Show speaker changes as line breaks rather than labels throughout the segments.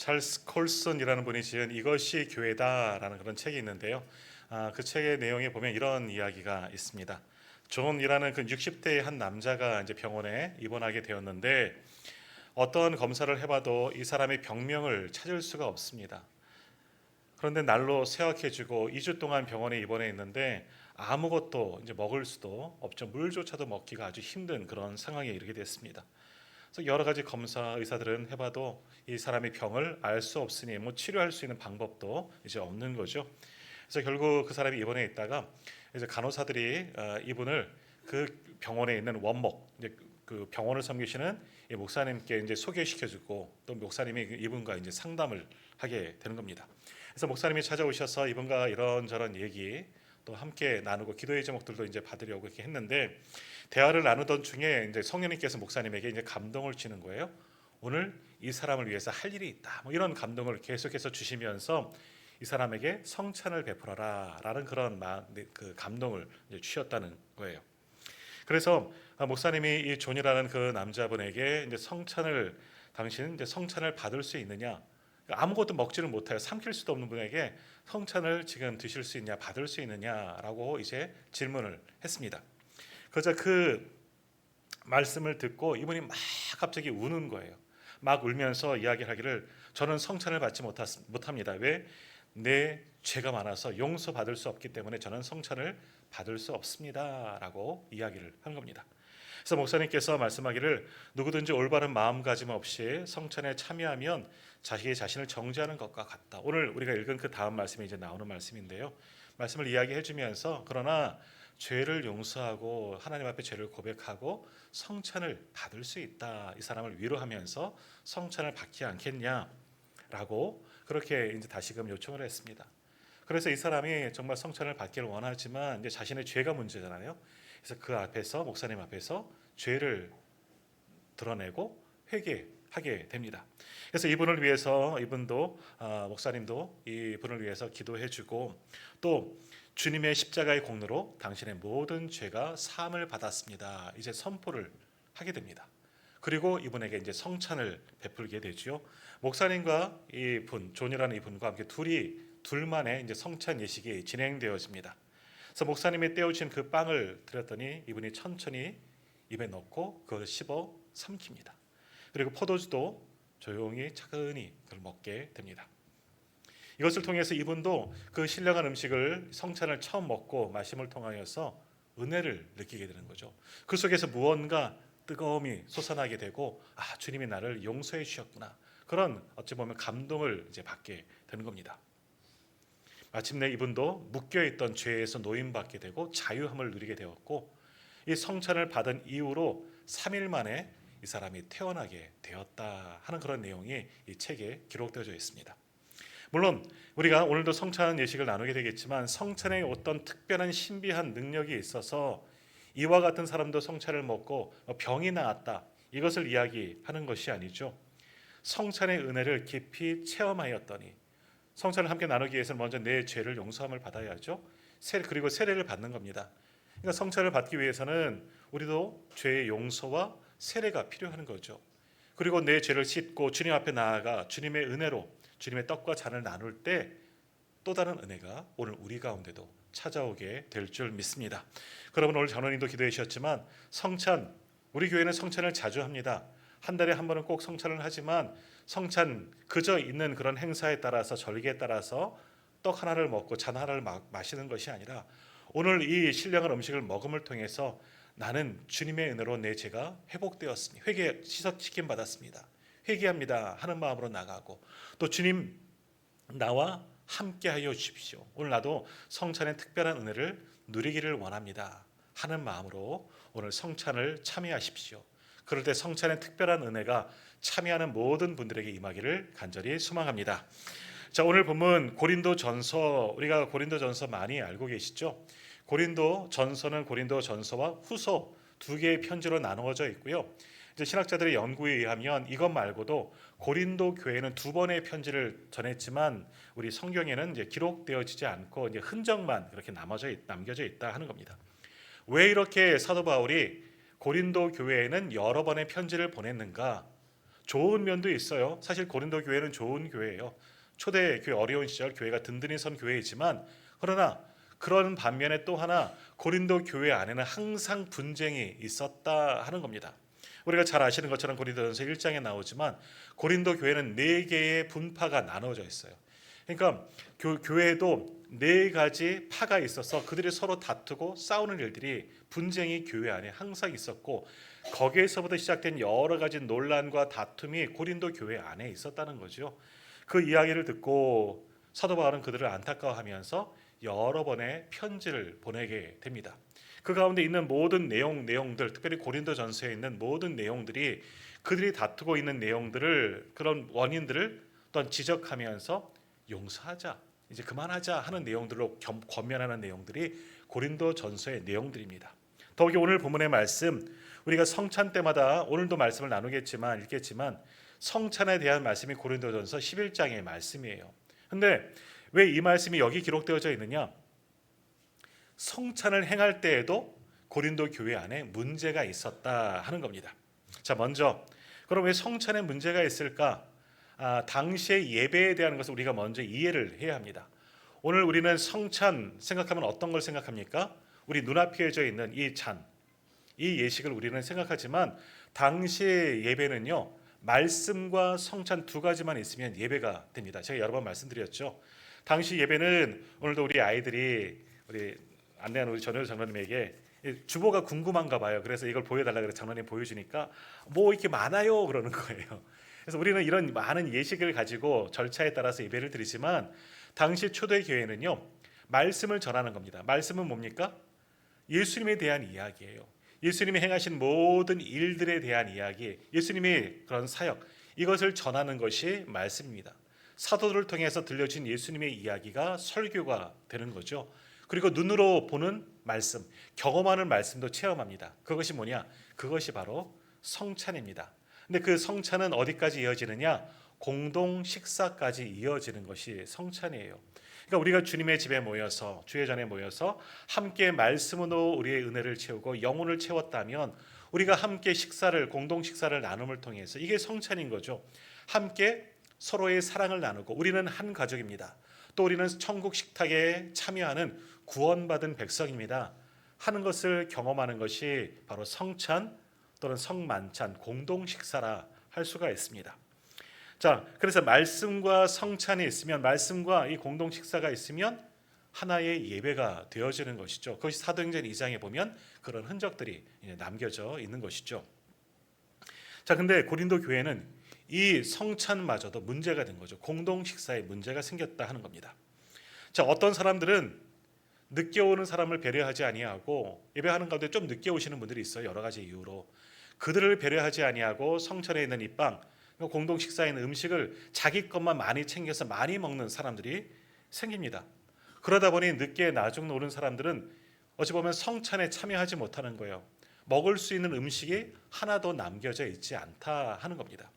찰스 콜슨이라는 분이 지은 이것이 교회다라는 그런 책이 있는데요. 그 책의 내용에 보면 이런 이야기가 있습니다. 존이라는 그 60대의 한 남자가 이제 병원에 입원하게 되었는데 어떤 검사를 해봐도 이 사람의 병명을 찾을 수가 없습니다. 그런데 날로 쇠약해지고 2주 동안 병원에 입원해 있는데 아무것도 이제 먹을 수도 없죠. 물조차도 먹기가 아주 힘든 그런 상황에 이르게 됐습니다. 그래서 여러 가지 검사 의사들은 해봐도 이 사람의 병을 알 수 없으니 뭐 치료할 수 있는 방법도 이제 없는 거죠. 그래서 결국 그 사람이 입원해 있다가 이제 간호사들이 이분을 그 병원에 있는 원목 이제 그 병원을 섬기시는 이 목사님께 이제 소개시켜주고 또 목사님이 이분과 이제 상담을 하게 되는 겁니다. 그래서 목사님이 찾아오셔서 이분과 이런저런 얘기 또 함께 나누고 기도의 제목들도 이제 받으려고 이렇게 했는데 대화를 나누던 중에 이제 성령님께서 목사님에게 이제 감동을 주는 거예요. 오늘 이 사람을 위해서 할 일이 있다. 뭐 이런 감동을 계속해서 주시면서 이 사람에게 성찬을 베풀어라라는 그런 그 감동을 이제 주셨다는 거예요. 그래서 목사님이 이 존이라는 그 남자분에게 이제 당신 이제 성찬을 받을 수 있느냐? 아무것도 먹지를 못해요. 삼킬 수도 없는 분에게 성찬을 지금 드실 수 있냐, 받을 수 있느냐라고 이제 질문을 했습니다. 그러자 그 말씀을 듣고 이분이 막 갑자기 우는 거예요. 막 울면서 이야기하기를 저는 성찬을 받지 못합니다. 왜? 내 죄가 많아서 용서받을 수 없기 때문에 저는 성찬을 받을 수 없습니다라고 이야기를 한 겁니다. 그래서 목사님께서 말씀하기를 누구든지 올바른 마음가짐 없이 성찬에 참여하면 자기 자신을 정죄하는 것과 같다. 오늘 우리가 읽은 그 다음 말씀이 이제 나오는 말씀인데요. 말씀을 이야기해 주면서 그러나 죄를 용서하고 하나님 앞에 죄를 고백하고 성찬을 받을 수 있다. 이 사람을 위로하면서 성찬을 받지 않겠냐라고 그렇게 이제 다시금 요청을 했습니다. 그래서 이 사람이 정말 성찬을 받기를 원하지만 이제 자신의 죄가 문제잖아요. 그래서 그 앞에서 목사님 앞에서 죄를 드러내고 회개하게 됩니다. 그래서 이분을 위해서 목사님도 이분을 위해서 기도해주고 또 주님의 십자가의 공로로 당신의 모든 죄가 사함을 받았습니다. 이제 선포를 하게 됩니다. 그리고 이분에게 이제 성찬을 베풀게 되죠. 목사님과 이분 존이라는 이분과 함께 둘만의 이제 성찬 예식이 진행되어집니다. 그래서 목사님이 떼어진 그 빵을 드렸더니 이분이 천천히 입에 넣고 그걸 씹어 삼킵니다. 그리고 포도주도 조용히 차근히 그걸 먹게 됩니다. 이것을 통해서 이분도 그 신령한 음식을 성찬을 처음 먹고 마심을 통하여서 은혜를 느끼게 되는 거죠. 그 속에서 무언가 뜨거움이 솟아나게 되고 주님이 나를 용서해 주셨구나. 그런 어찌 보면 감동을 이제 받게 되는 겁니다. 마침내 이분도 묶여있던 죄에서 노임받게 되고 자유함을 누리게 되었고 이 성찬을 받은 이후로 3일 만에 이 사람이 태어나게 되었다 하는 그런 내용이 이 책에 기록되어져 있습니다. 물론 우리가 오늘도 성찬 예식을 나누게 되겠지만 성찬에 어떤 특별한 신비한 능력이 있어서 이와 같은 사람도 성찬을 먹고 병이 나았다 이것을 이야기하는 것이 아니죠. 성찬의 은혜를 깊이 체험하였더니 성찬을 함께 나누기 위해서는 먼저 내 죄를 용서함을 받아야죠. 그리고 세례를 받는 겁니다. 그러니까 성찬을 받기 위해서는 우리도 죄의 용서와 세례가 필요한 거죠. 그리고 내 죄를 씻고 주님 앞에 나아가 주님의 은혜로 주님의 떡과 잔을 나눌 때 또 다른 은혜가 오늘 우리 가운데도 찾아오게 될 줄 믿습니다. 그러면 오늘 전원님도 기도해 주셨지만 성찬, 우리 교회는 성찬을 자주 합니다. 한 달에 한 번은 꼭 성찬을 하지만 성찬 그저 있는 그런 행사에 따라서 절기에 따라서 떡 하나를 먹고 잔 하나를 마시는 것이 아니라 오늘 이 신령한 음식을 먹음을 통해서 나는 주님의 은혜로 내 죄가 회복되었습니다. 씻김 받았습니다. 회개합니다 하는 마음으로 나가고 또 주님 나와 함께하여 주십시오. 오늘 나도 성찬의 특별한 은혜를 누리기를 원합니다 하는 마음으로 오늘 성찬을 참여하십시오. 그럴 때 성찬의 특별한 은혜가 참여하는 모든 분들에게 임하기를 간절히 소망합니다. 자, 오늘 본문 고린도전서, 우리가 고린도전서 많이 알고 계시죠? 고린도전서는 고린도전서와 후서 두 개의 편지로 나누어져 있고요. 이제 신학자들의 연구에 의하면 이것 말고도 고린도 교회는 두 번의 편지를 전했지만 우리 성경에는 이제 기록되어지지 않고 이제 흔적만 그렇게 남겨져 있다 하는 겁니다. 왜 이렇게 사도 바울이 고린도 교회에는 여러 번의 편지를 보냈는가? 좋은 면도 있어요. 사실 고린도 교회는 좋은 교회예요. 초대 교회 어려운 시절 교회가 든든히 선 교회이지만, 그러나 그런 반면에 또 하나 고린도 교회 안에는 항상 분쟁이 있었다 하는 겁니다. 우리가 잘 아시는 것처럼 고린도전서 1장에 나오지만 고린도 교회는 네 개의 분파가 나눠져 있어요. 그러니까 교회에도 네 가지 파가 있어서 그들이 서로 다투고 싸우는 일들이, 분쟁이 교회 안에 항상 있었고, 거기에서부터 시작된 여러 가지 논란과 다툼이 고린도 교회 안에 있었다는 거죠. 그 이야기를 듣고 사도 바울은 그들을 안타까워하면서 여러 번의 편지를 보내게 됩니다. 그 가운데 있는 모든 내용들, 특별히 고린도전서에 있는 모든 내용들이 그들이 다투고 있는 내용들을, 그런 원인들을 또한 지적하면서 용서하자, 이제 그만하자 하는 내용들로 권면하는 내용들이 고린도전서의 내용들입니다. 더욱이 오늘 본문의 말씀, 우리가 성찬 때마다 오늘도 말씀을 나누겠지만 읽겠지만 성찬에 대한 말씀이 고린도전서 11장의 말씀이에요. 근데 왜 이 말씀이 여기 기록되어져 있느냐? 성찬을 행할 때에도 고린도 교회 안에 문제가 있었다 하는 겁니다. 자, 먼저 그럼 왜 성찬에 문제가 있을까? 당시의 예배에 대한 것을 우리가 먼저 이해를 해야 합니다. 오늘 우리는 성찬 생각하면 어떤 걸 생각합니까? 우리 눈앞에 져 있는 이 잔, 이 예식을 우리는 생각하지만 당시의 예배는요, 말씀과 성찬 두 가지만 있으면 예배가 됩니다. 제가 여러 번 말씀드렸죠. 당시 예배는, 오늘도 우리 아이들이 우리 안내하는 우리 전효 장로님에게 주보가 궁금한가 봐요. 그래서 이걸 보여달라 그래서 장로님 보여주니까 뭐 이렇게 많아요 그러는 거예요. 그래서 우리는 이런 많은 예식을 가지고 절차에 따라서 예배를 드리지만 당시 초대 교회는요, 말씀을 전하는 겁니다. 말씀은 뭡니까? 예수님에 대한 이야기예요. 예수님이 행하신 모든 일들에 대한 이야기, 예수님의 그런 사역, 이것을 전하는 것이 말씀입니다. 사도들을 통해서 들려진 예수님의 이야기가 설교가 되는 거죠. 그리고 눈으로 보는 말씀, 경험하는 말씀도 체험합니다. 그것이 뭐냐? 그것이 바로 성찬입니다. 근데 그 성찬은 어디까지 이어지느냐? 공동 식사까지 이어지는 것이 성찬이에요. 그러니까 우리가 주님의 집에 모여서, 주의 전에 모여서 함께 말씀으로 우리의 은혜를 채우고 영혼을 채웠다면, 우리가 함께 식사를, 공동 식사를 나눔을 통해서, 이게 성찬인 거죠. 함께 서로의 사랑을 나누고, 우리는 한 가족입니다. 또 우리는 천국 식탁에 참여하는 구원받은 백성입니다 하는 것을 경험하는 것이 바로 성찬 또는 성만찬, 공동 식사라 할 수가 있습니다. 자, 그래서 말씀과 성찬이 있으면, 말씀과 이 공동 식사가 있으면 하나의 예배가 되어지는 것이죠. 그것이 사도행전 2장에 보면 그런 흔적들이 남겨져 있는 것이죠. 자, 근데 고린도 교회는 이 성찬마저도 문제가 된 거죠. 공동 식사에 문제가 생겼다 하는 겁니다. 자, 어떤 사람들은 늦게 오는 사람을 배려하지 아니하고, 예배하는 가운데 좀 늦게 오시는 분들이 있어요. 여러 가지 이유로. 그들을 배려하지 아니하고 성찬에 있는 이 빵, 공동 식사에 있는 음식을 자기 것만 많이 챙겨서 많이 먹는 사람들이 생깁니다. 그러다 보니 늦게 나중 오는 사람들은 어찌 보면 성찬에 참여하지 못하는 거예요. 먹을 수 있는 음식이 하나도 남겨져 있지 않다 하는 겁니다.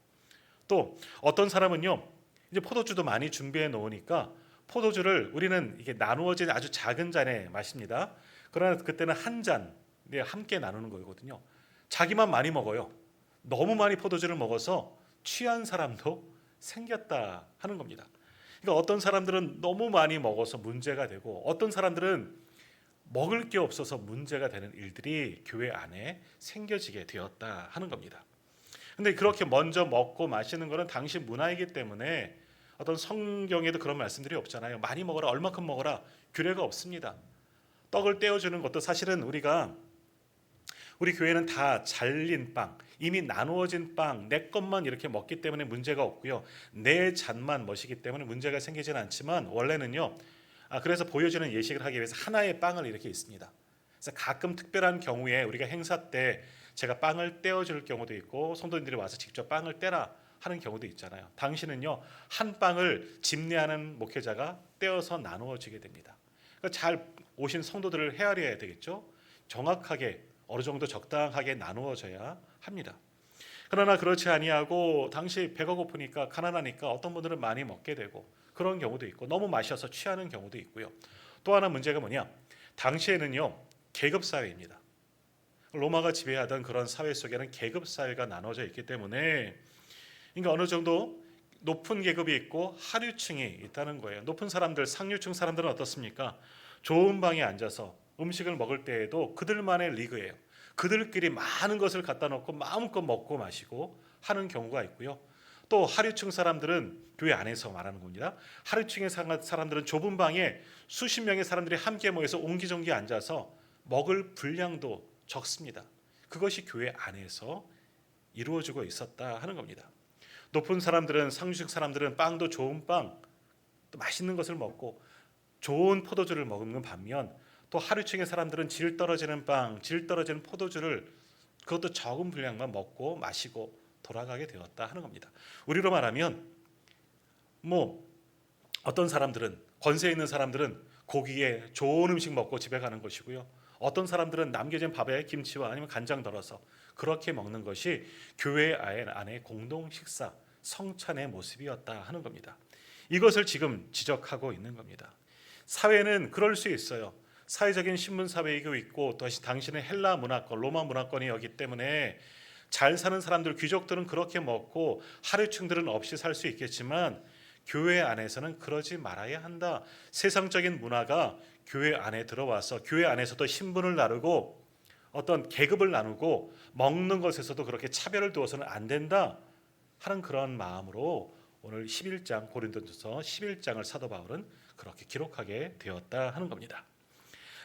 또 어떤 사람은요, 이제 포도주도 많이 준비해 놓으니까 포도주를 우리는 이게 나누어진 아주 작은 잔에 마십니다. 그러나 그때는 한 잔 함께 나누는 거거든요. 자기만 많이 먹어요. 너무 많이 포도주를 먹어서 취한 사람도 생겼다 하는 겁니다. 그러니까 어떤 사람들은 너무 많이 먹어서 문제가 되고, 어떤 사람들은 먹을 게 없어서 문제가 되는 일들이 교회 안에 생겨지게 되었다 하는 겁니다. 근데 그렇게 먼저 먹고 마시는 것은 당시 문화이기 때문에 어떤 성경에도 그런 말씀들이 없잖아요. 많이 먹어라, 얼마큼 먹어라, 규례가 없습니다. 떡을 떼어주는 것도 사실은 우리 교회는 다 잘린 빵, 이미 나누어진 빵, 내 것만 이렇게 먹기 때문에 문제가 없고요. 내 잔만 머시기 때문에 문제가 생기지는 않지만, 원래는요, 그래서 보여주는 예식을 하기 위해서 하나의 빵을 이렇게 있습니다. 그래서 가끔 특별한 경우에 우리가 행사 때 제가 빵을 떼어줄 경우도 있고, 성도님들이 와서 직접 빵을 떼라 하는 경우도 있잖아요. 당시는요, 한 빵을 집례하는 목회자가 떼어서 나누어지게 됩니다. 그러니까 잘 오신 성도들을 헤아려야 되겠죠. 정확하게 어느 정도 적당하게 나누어져야 합니다. 그러나 그렇지 아니하고 당시 배가 고프니까, 가난하니까 어떤 분들은 많이 먹게 되고 그런 경우도 있고, 너무 마셔서 취하는 경우도 있고요. 또 하나 문제가 뭐냐? 당시에는요, 계급 사회입니다. 로마가 지배하던 그런 사회 속에는 계급 사회가 나눠져 있기 때문에 그러니까 어느 정도 높은 계급이 있고 하류층이 있다는 거예요. 높은 사람들, 상류층 사람들은 어떻습니까? 좋은 방에 앉아서 음식을 먹을 때에도 그들만의 리그예요. 그들끼리 많은 것을 갖다 놓고 마음껏 먹고 마시고 하는 경우가 있고요. 또 하류층 사람들은 교회 안에서 말하는 겁니다. 하류층의 사람들은 좁은 방에 수십 명의 사람들이 함께 모여서 옹기종기 앉아서 먹을 분량도 적습니다. 그것이 교회 안에서 이루어지고 있었다 하는 겁니다. 높은 사람들은, 상류층 사람들은 빵도 좋은 빵, 또 맛있는 것을 먹고 좋은 포도주를 먹는 반면, 또 하류층의 사람들은 질 떨어지는 빵, 질 떨어지는 포도주를 그것도 적은 분량만 먹고 마시고 돌아가게 되었다 하는 겁니다. 우리로 말하면 어떤 사람들은, 권세 있는 사람들은 고기에 좋은 음식 먹고 집에 가는 것이고요. 어떤 사람들은 남겨진 밥에 김치와 아니면 간장 덜어서 그렇게 먹는 것이 교회 안의 공동 식사, 성찬의 모습이었다 하는 겁니다. 이것을 지금 지적하고 있는 겁니다. 사회는 그럴 수 있어요. 사회적인 신분 사회이고 있고, 또 당신의 헬라 문화권, 로마 문화권이었기 때문에 잘 사는 사람들, 귀족들은 그렇게 먹고 하류층들은 없이 살 수 있겠지만, 교회 안에서는 그러지 말아야 한다. 세상적인 문화가 교회 안에 들어와서 교회 안에서도 신분을 나누고 어떤 계급을 나누고 먹는 것에서도 그렇게 차별을 두어서는 안 된다 하는 그런 마음으로 오늘 11장, 고린도전서 11장을 사도 바울은 그렇게 기록하게 되었다 하는 겁니다.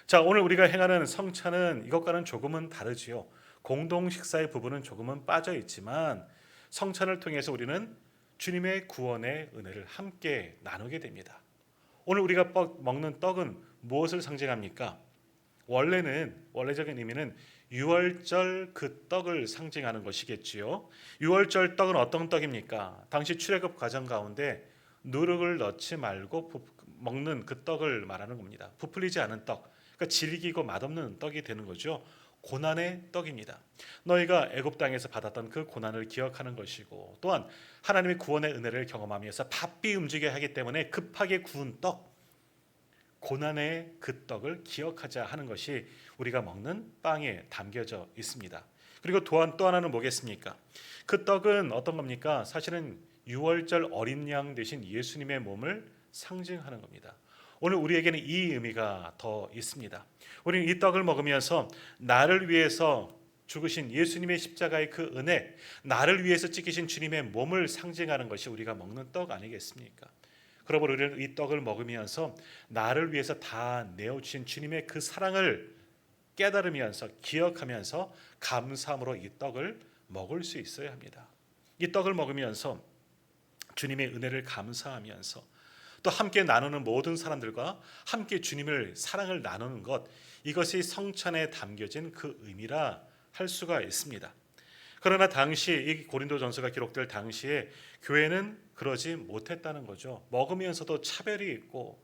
자, 오늘 우리가 행하는 성찬은 이것과는 조금은 다르지요. 공동 식사의 부분은 조금은 빠져 있지만 성찬을 통해서 우리는 주님의 구원의 은혜를 함께 나누게 됩니다. 오늘 우리가 먹는 떡은 무엇을 상징합니까? 원래적인 의미는 유월절 그 떡을 상징하는 것이겠지요. 유월절 떡은 어떤 떡입니까? 당시 출애굽 과정 가운데 누룩을 넣지 말고 먹는 그 떡을 말하는 겁니다. 부풀리지 않은 떡, 그러니까 질기고 맛없는 떡이 되는 거죠. 고난의 떡입니다. 너희가 애굽 땅에서 받았던 그 고난을 기억하는 것이고, 또한 하나님의 구원의 은혜를 경험하면서 바삐 움직여야 하기 때문에 급하게 구운 떡, 고난의 그 떡을 기억하자 하는 것이 우리가 먹는 빵에 담겨져 있습니다. 그리고 또한 또 하나는 뭐겠습니까? 그 떡은 어떤 겁니까? 사실은 유월절 어린 양 되신 예수님의 몸을 상징하는 겁니다. 오늘 우리에게는 이 의미가 더 있습니다. 우리는 이 떡을 먹으면서 나를 위해서 죽으신 예수님의 십자가의 그 은혜, 나를 위해서 찢기신 주님의 몸을 상징하는 것이 우리가 먹는 떡 아니겠습니까? 그러므로 우리는 이 떡을 먹으면서 나를 위해서 다 내어주신 주님의 그 사랑을 깨달으면서 기억하면서 감사함으로 이 떡을 먹을 수 있어야 합니다. 이 떡을 먹으면서 주님의 은혜를 감사하면서 또 함께 나누는 모든 사람들과 함께 주님을 사랑을 나누는 것, 이것이 성찬에 담겨진 그 의미라 할 수가 있습니다. 그러나 당시 이 고린도전서가 기록될 당시에 교회는 그러지 못했다는 거죠. 먹으면서도 차별이 있고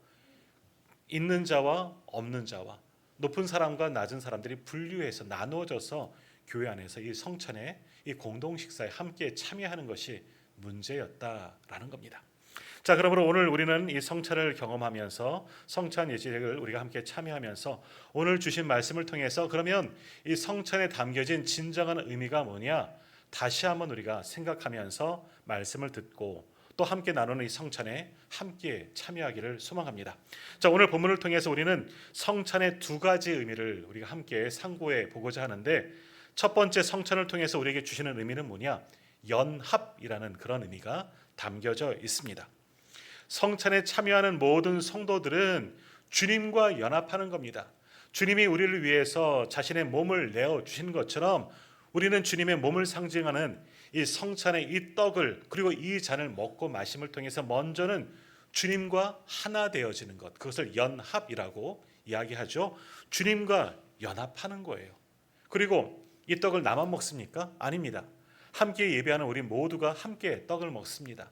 있는 자와 없는 자와 높은 사람과 낮은 사람들이 분류해서 나누어져서 교회 안에서 이 성찬에, 이 공동 식사에 함께 참여하는 것이 문제였다라는 겁니다. 자, 그러므로 오늘 우리는 이 성찬을 경험하면서 성찬 예식을 우리가 함께 참여하면서 오늘 주신 말씀을 통해서 그러면 이 성찬에 담겨진 진정한 의미가 뭐냐? 다시 한번 우리가 생각하면서 말씀을 듣고 또 함께 나누는 이 성찬에 함께 참여하기를 소망합니다. 자, 오늘 본문을 통해서 우리는 성찬의 두 가지 의미를 우리가 함께 상고해 보고자 하는데, 첫 번째 성찬을 통해서 우리에게 주시는 의미는 뭐냐? 연합이라는 그런 의미가 담겨져 있습니다. 성찬에 참여하는 모든 성도들은 주님과 연합하는 겁니다. 주님이 우리를 위해서 자신의 몸을 내어 주신 것처럼 우리는 주님의 몸을 상징하는 이 성찬의 이 떡을, 그리고 이 잔을 먹고 마심을 통해서 먼저는 주님과 하나 되어지는 것, 그것을 연합이라고 이야기하죠. 주님과 연합하는 거예요. 그리고 이 떡을 나만 먹습니까? 아닙니다. 함께 예배하는 우리 모두가 함께 떡을 먹습니다.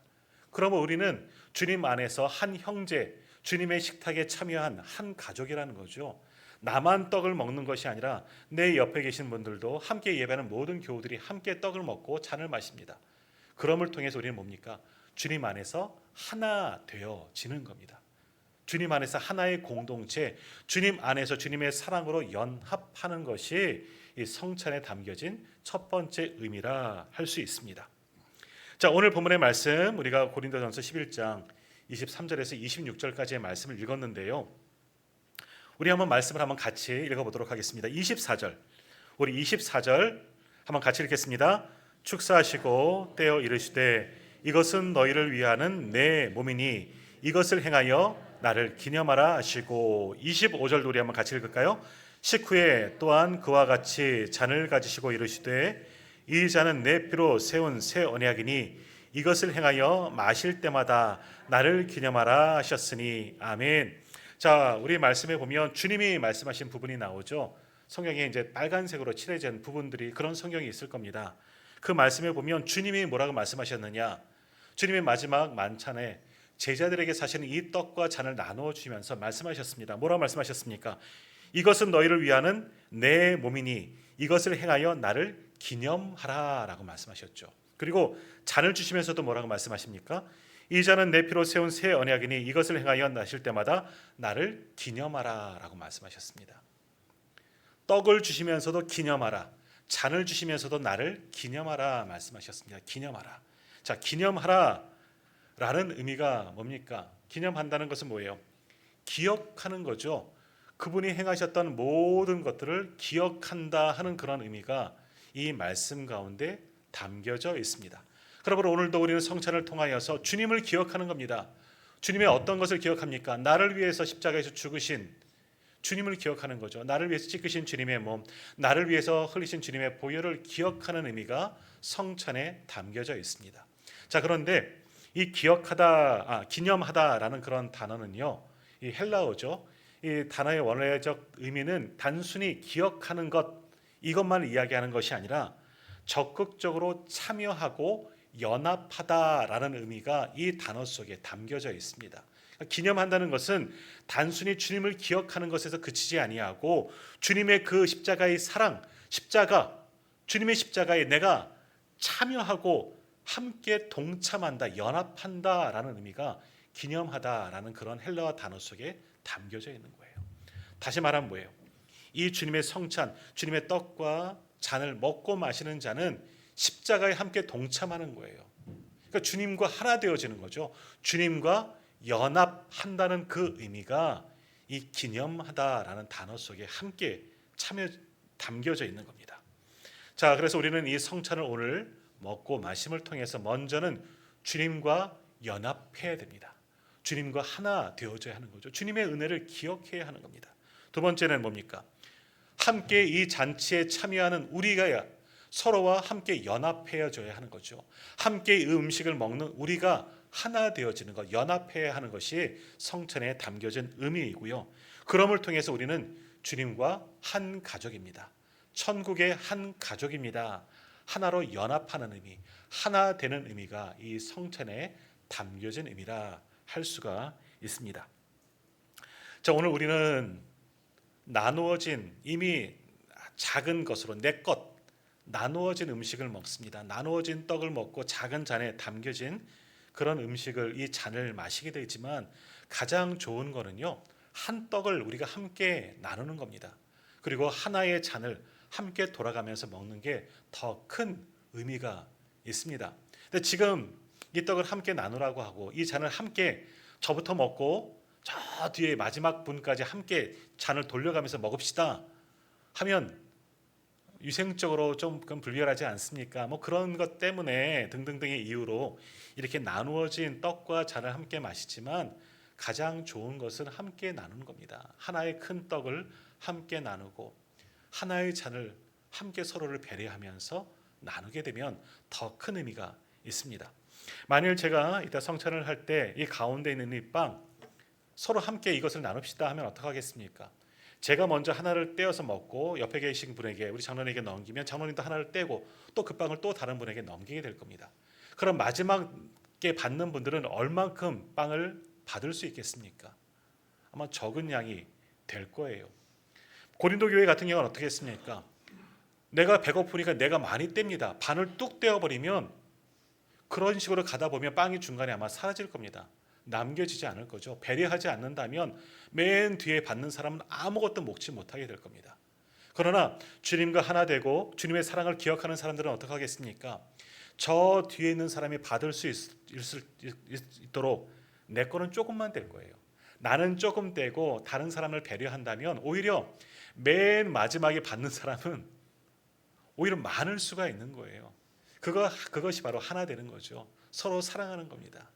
그러면 우리는 주님 안에서 한 형제, 주님의 식탁에 참여한 한 가족이라는 거죠. 나만 떡을 먹는 것이 아니라 내 옆에 계신 분들도 함께 예배하는 모든 교우들이 함께 떡을 먹고 잔을 마십니다. 그럼을 통해서 우리는 뭡니까? 주님 안에서 하나 되어지는 겁니다. 주님 안에서 하나의 공동체, 주님 안에서 주님의 사랑으로 연합하는 것이 이 성찬에 담겨진 첫 번째 의미라 할 수 있습니다. 자, 오늘 본문의 말씀 우리가 고린도전서 11장 23절에서 26절까지의 말씀을 읽었는데요. 우리 한번 말씀을 한번 같이 읽어보도록 하겠습니다. 24절, 우리 24절 한번 같이 읽겠습니다. 축사하시고 떼어 이르시되 이것은 너희를 위하는 내 몸이니 이것을 행하여 나를 기념하라 하시고, 25절도 우리 한번 같이 읽을까요? 식후에 또한 그와 같이 잔을 가지시고 이르시되 이 잔은 내 피로 세운 새 언약이니 이것을 행하여 마실 때마다 나를 기념하라 하셨으니. 아멘. 자, 우리 말씀에 보면 주님이 말씀하신 부분이 나오죠. 성경에 이제 빨간색으로 칠해진 부분들이, 그런 성경이 있을 겁니다. 그 말씀에 보면 주님이 뭐라고 말씀하셨느냐? 주님의 마지막 만찬에 제자들에게 사실은 이 떡과 잔을 나누어 주시면서 말씀하셨습니다. 뭐라고 말씀하셨습니까? 이것은 너희를 위하는 내 몸이니 이것을 행하여 나를 기념하라 라고 말씀하셨죠. 그리고 잔을 주시면서도 뭐라고 말씀하십니까? 이 잔은 내 피로 세운 새 언약이니 이것을 행하여 마실 때마다 나를 기념하라 라고 말씀하셨습니다. 떡을 주시면서도 기념하라, 잔을 주시면서도 나를 기념하라 말씀하셨습니다. 기념하라. 자, 기념하라 라는 의미가 뭡니까? 기념한다는 것은 뭐예요? 기억하는 거죠. 그분이 행하셨던 모든 것들을 기억한다 하는 그런 의미가 이 말씀 가운데 담겨져 있습니다. 그러므로 오늘도 우리는 성찬을 통하여서 주님을 기억하는 겁니다. 주님의 어떤 것을 기억합니까? 나를 위해서 십자가에서 죽으신 주님을 기억하는 거죠. 나를 위해서 찢기신 주님의 몸, 나를 위해서 흘리신 주님의 보혈을 기억하는 의미가 성찬에 담겨져 있습니다. 자, 그런데 이 기념하다라는 그런 단어는요, 이 헬라어죠. 이 단어의 원래적 의미는 단순히 기억하는 것, 이것만 이야기하는 것이 아니라 적극적으로 참여하고 연합하다라는 의미가 이 단어 속에 담겨져 있습니다. 기념한다는 것은 단순히 주님을 기억하는 것에서 그치지 아니하고 주님의 그 십자가의 사랑, 주님의 십자가에 내가 참여하고 함께 동참한다, 연합한다라는 의미가 기념하다라는 그런 헬라어 단어 속에 담겨져 있는 거예요. 다시 말하면 뭐예요? 이 주님의 성찬, 주님의 떡과 잔을 먹고 마시는 자는 십자가에 함께 동참하는 거예요. 그러니까 주님과 하나 되어지는 거죠. 주님과 연합한다는 그 의미가 이 기념하다라는 단어 속에 함께 담겨져 있는 겁니다. 자, 그래서 우리는 이 성찬을 오늘 먹고 마심을 통해서 먼저는 주님과 연합해야 됩니다. 주님과 하나 되어져야 하는 거죠. 주님의 은혜를 기억해야 하는 겁니다. 두 번째는 뭡니까? 함께 이 잔치에 참여하는 우리가 서로와 함께 연합해져야 하는 거죠. 함께 이 음식을 먹는 우리가 하나 되어지는 것, 연합해야 하는 것이 성찬에 담겨진 의미이고요. 그럼을 통해서 우리는 주님과 한 가족입니다. 천국의 한 가족입니다. 하나로 연합하는 의미, 하나 되는 의미가 이 성찬에 담겨진 의미라 할 수가 있습니다. 자, 오늘 우리는 나누어진, 이미 작은 것으로 내 것 나누어진 음식을 먹습니다. 나누어진 떡을 먹고 작은 잔에 담겨진 그런 음식을, 이 잔을 마시게 되지만 가장 좋은 거는요, 한 떡을 우리가 함께 나누는 겁니다. 그리고 하나의 잔을 함께 돌아가면서 먹는 게 더 큰 의미가 있습니다. 근데 지금 이 떡을 함께 나누라고 하고 이 잔을 함께 저부터 먹고 저 뒤에 마지막 분까지 함께 잔을 돌려가면서 먹읍시다 하면 위생적으로 좀 불리하지 않습니까? 뭐 그런 것 때문에 등등등의 이유로 이렇게 나누어진 떡과 잔을 함께 마시지만 가장 좋은 것은 함께 나누는 겁니다. 하나의 큰 떡을 함께 나누고 하나의 잔을 함께 서로를 배려하면서 나누게 되면 더 큰 의미가 있습니다. 만일 제가 이따 성찬을 할 때 이 가운데 있는 이 빵 서로 함께 이것을 나눕시다 하면 어떡하겠습니까? 제가 먼저 하나를 떼어서 먹고 옆에 계신 분에게, 우리 장로님에게 넘기면 장로님도 하나를 떼고 또 그 빵을 또 다른 분에게 넘기게 될 겁니다. 그럼 마지막에 받는 분들은 얼만큼 빵을 받을 수 있겠습니까? 아마 적은 양이 될 거예요. 고린도 교회 같은 경우는 어떻게 했습니까? 내가 배고프니까 내가 많이 뗍니다. 반을 뚝 떼어버리면 그런 식으로 가다 보면 빵이 중간에 아마 사라질 겁니다. 남겨지지 않을 거죠. 배려하지 않는다면 맨 뒤에 받는 사람은 아무것도 먹지 못하게 될 겁니다. 그러나 주님과 하나 되고 주님의 사랑을 기억하는 사람들은 어떻게 하겠습니까? 저 뒤에 있는 사람이 받을 수 있도록 내 거는 조금만 될 거예요. 나는 조금 떼고 다른 사람을 배려한다면 오히려 맨 마지막에 받는 사람은 오히려 많을 수가 있는 거예요. 그것이 바로 하나 되는 거죠. 서로 사랑하는 겁니다.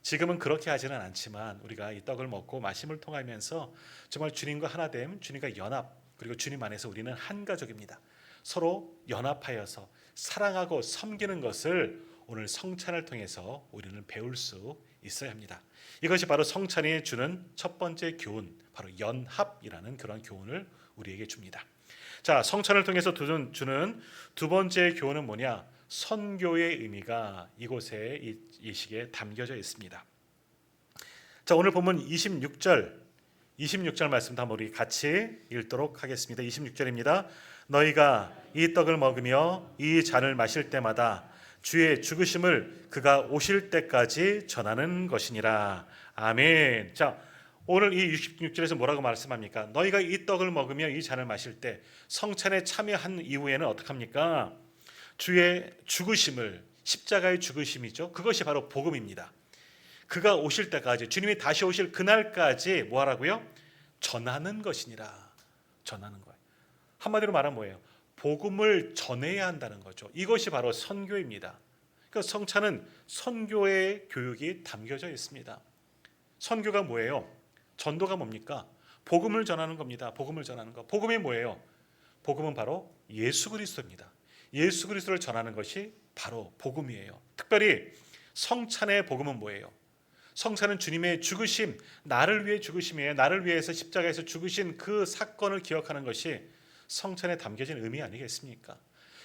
지금은 그렇게 하지는 않지만 우리가 이 떡을 먹고 마심을 통하면서 정말 주님과 하나됨, 주님과 연합, 그리고 주님 안에서 우리는 한 가족입니다. 서로 연합하여서 사랑하고 섬기는 것을 오늘 성찬을 통해서 우리는 배울 수 있어야 합니다. 이것이 바로 성찬이 주는 첫 번째 교훈, 바로 연합이라는 그런 교훈을 우리에게 줍니다. 자, 성찬을 통해서 주는 두 번째 교훈은 뭐냐? 선교의 의미가 이곳에 이 시기에 담겨져 있습니다. 자, 오늘 본문 26절 말씀 한번 우리 같이 읽도록 하겠습니다. 26절입니다. 너희가 이 떡을 먹으며 이 잔을 마실 때마다 주의 죽으심을 그가 오실 때까지 전하는 것이니라. 아멘. 자, 오늘 이 66절에서 뭐라고 말씀합니까? 너희가 이 떡을 먹으며 이 잔을 마실 때 성찬에 참여한 이후에는 어떻게 합니까? 주의 죽으심을, 십자가의 죽으심이죠. 그것이 바로 복음입니다. 그가 오실 때까지, 주님이 다시 오실 그날까지 뭐 하라고요? 전하는 것이니라. 전하는 거예요. 한마디로 말하면 뭐예요? 복음을 전해야 한다는 거죠. 이것이 바로 선교입니다. 그러니까 성찬은 선교의 교육이 담겨져 있습니다. 선교가 뭐예요? 전도가 뭡니까? 복음을 전하는 겁니다. 복음을 전하는 것. 복음이 뭐예요? 복음은 바로 예수 그리스도입니다. 예수 그리스도를 전하는 것이 바로 복음이에요. 특별히 성찬의 복음은 뭐예요? 성찬은 주님의 죽으심, 나를 위해 죽으심이에요. 나를 위해서 십자가에서 죽으신 그 사건을 기억하는 것이 성찬에 담겨진 의미 아니겠습니까?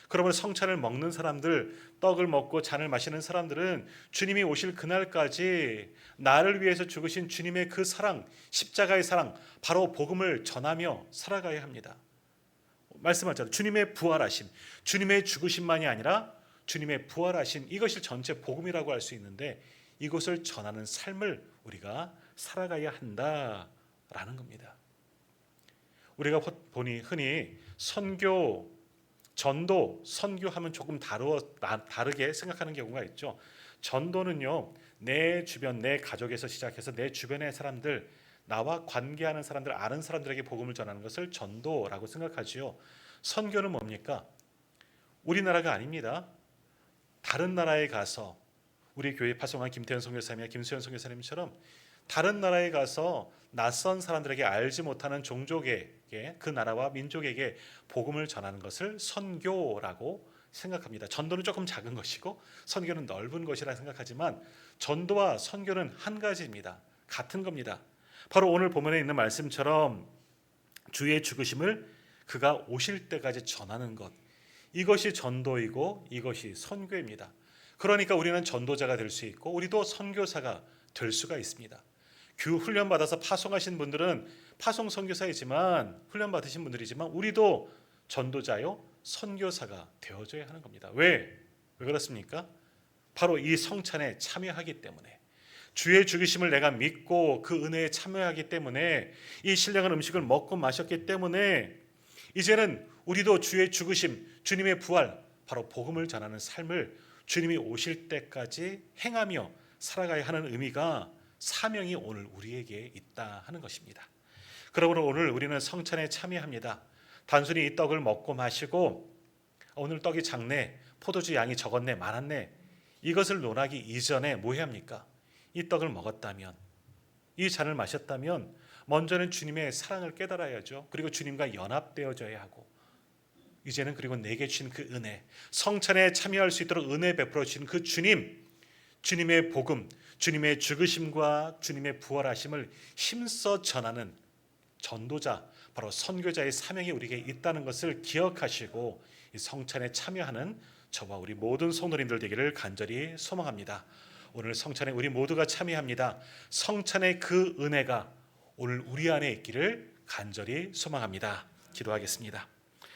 그러면 성찬을 먹는 사람들, 떡을 먹고 잔을 마시는 사람들은 주님이 오실 그날까지 나를 위해서 죽으신 주님의 그 사랑, 십자가의 사랑, 바로 복음을 전하며 살아가야 합니다. 말씀하셨잖아요. 주님의 부활하심, 주님의 죽으심만이 아니라 주님의 부활하심, 이것이 전체 복음이라고 할 수 있는데 이것을 전하는 삶을 우리가 살아가야 한다라는 겁니다. 우리가 보니 흔히 선교, 전도, 선교하면 조금 다르게 생각하는 경우가 있죠. 전도는요, 내 주변, 내 가족에서 시작해서 내 주변의 사람들, 나와 관계하는 사람들, 아는 사람들에게 복음을 전하는 것을 전도라고 생각하지요. 선교는 뭡니까? 우리나라가 아닙니다. 다른 나라에 가서 우리 교회 파송한 김태현 선교사님이나 김수현 선교사님처럼 다른 나라에 가서 낯선 사람들에게 알지 못하는 종족에게, 그 나라와 민족에게 복음을 전하는 것을 선교라고 생각합니다. 전도는 조금 작은 것이고 선교는 넓은 것이라 생각하지만 전도와 선교는 한 가지입니다. 같은 겁니다. 바로 오늘 본문에 있는 말씀처럼 주의 죽으심을 그가 오실 때까지 전하는 것, 이것이 전도이고 이것이 선교입니다. 그러니까 우리는 전도자가 될 수 있고 우리도 선교사가 될 수가 있습니다. 훈련 받아서 파송하신 분들은 파송 선교사이지만, 훈련 받으신 분들이지만 우리도 전도자요 선교사가 되어줘야 하는 겁니다. 왜 그렇습니까? 바로 이 성찬에 참여하기 때문에, 주의 죽으심을 내가 믿고 그 은혜에 참여하기 때문에, 이 신령한 음식을 먹고 마셨기 때문에 이제는 우리도 주의 죽으심, 주님의 부활, 바로 복음을 전하는 삶을 주님이 오실 때까지 행하며 살아가야 하는 의미가, 사명이 오늘 우리에게 있다 하는 것입니다. 그러므로 오늘 우리는 성찬에 참여합니다. 단순히 이 떡을 먹고 마시고 오늘 떡이 작네, 포도주 양이 적었네, 많았네, 이것을 논하기 이전에 뭐 해야 합니까? 이 떡을 먹었다면, 이 잔을 마셨다면 먼저는 주님의 사랑을 깨달아야죠. 그리고 주님과 연합되어져야 하고, 이제는 그리고 내게 주신 그 은혜, 성찬에 참여할 수 있도록 은혜 베풀어 주신 그 주님, 주님의 복음, 주님의 죽으심과 주님의 부활하심을 힘써 전하는 전도자, 바로 선교자의 사명이 우리에게 있다는 것을 기억하시고 이 성찬에 참여하는 저와 우리 모든 성도님들 되기를 간절히 소망합니다. 오늘 성찬에 우리 모두가 참여합니다. 성찬의 그 은혜가 오늘 우리 안에 있기를 간절히 소망합니다. 기도하겠습니다.